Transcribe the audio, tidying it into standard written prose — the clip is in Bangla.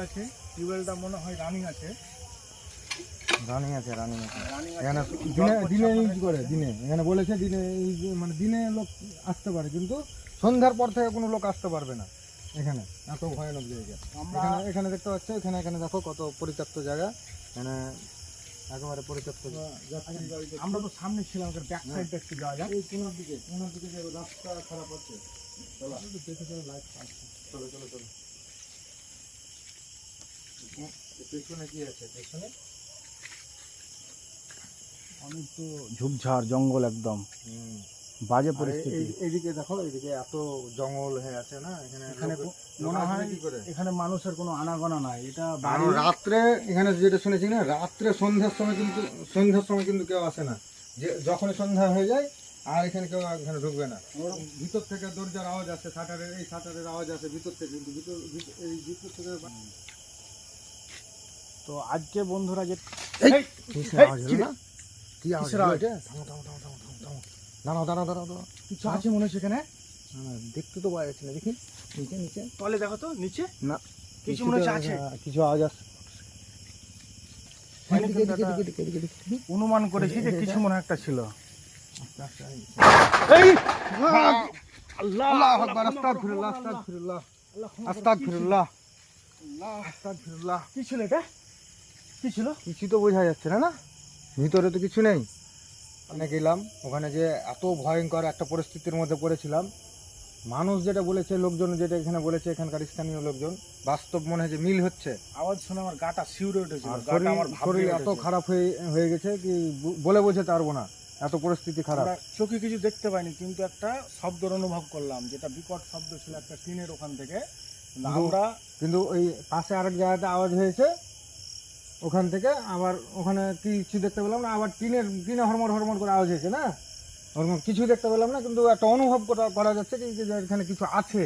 আছে টিউবওয়েলটা মনে হয় রানিং আছে। এখানে দিনে দিনে ইউজ করে, দিনে এখানে বলেছে দিনে মানে দিনে লোক আসতে পারে, কিন্তু সন্ধ্যার পর থেকে কোনো লোক আসতে পারবে না এখানে, এত ভয়ানক জায়গা। এখানে দেখতে পাচ্ছ, এখানে দেখো কত পরিত্যক্ত জায়গা, এখানে একেবারে পরিত্যক্ত। আমরা তো সামনে ছিলাম, ব্যাক সাইডটা একটু যাওয়া যাক। এই কোনার দিকে যে রাস্তা খারাপ হচ্ছে, চলো চলো চলো চলো। পেছনে কি আছে? পেছনে অনেক তো ঝোপঝাড় জঙ্গল, একদম বাজে পরিস্থিতি। এইদিকে দেখো, এইদিকে এত জঙ্গল হয়ে আছে না, এখানে মনে হয় এখানে মানুষের কোনো আনাগোনা নাই। এটা রাত্রে এখানে যেটা শুনেছি না, রাত্রে সন্ধ্যার সময় কিন্তু কেউ আসে না, যে যখনই সন্ধ্যা হয়ে যায় আর এখানে কেউ এখানে ঢুকবে না। ভিতর থেকে দরজার আওয়াজ আসে, শাটারের আওয়াজ আসে ভিতর থেকে, কিন্তু ভিতর থেকে। তো আজকে বন্ধুরা যে কি আওয়াজ হলো এটা? দাঁড়াও। কিছু আছে মনে হচ্ছে এখানে। দেখতে তো পাওয়া যাচ্ছে না, দেখি নিচে তলে দেখো তো, নিচে না কিছু মনে হচ্ছে আছে, কিছু আওয়াজ আসছে। অনুমান করেছি যে কিছু মনে একটা ছিল। আল্লাহু আকবার, আস্তাগফিরুল্লাহ। কি ছিল এটা? কি ছিল? কিছু তো বোঝা যাচ্ছে না, ভিতরে তো কিছু নেই। ওখানে গেলাম, ওখানে যে এত ভয়ঙ্কর একটা পরিস্থিতির মধ্যে পড়েছিলাম। মানুষ যেটা বলেছে, লোকজন যেটা এখানে বলেছে, এখানকার স্থানীয় লোকজন, বাস্তব মনে হয় যে মিল হচ্ছে। আওয়াজ শুনে আমার গাটা শিউরে উঠেছিল, শরীর এত খারাপ হয়ে গেছে কি বলে বোঝাতে পারবো না, এত পরিস্থিতি খারাপ। চোখে কিছু দেখতে পাইনি, কিন্তু একটা শব্দের অনুভব করলাম, যেটা বিকট শব্দ ছিল একটা টিনের ওখান থেকে। কিন্তু ওই পাশে আরেক জায়গাতে আওয়াজ হয়েছে, ওখান থেকে আবার ওখানে কিছু দেখতে পেলাম না, আবার টিনে হরমর করে আওয়াজ হয়েছে না, ওরকম কিছু দেখতে পেলাম না, কিন্তু একটা অনুভব করা যাচ্ছে যে এখানে কিছু আছে।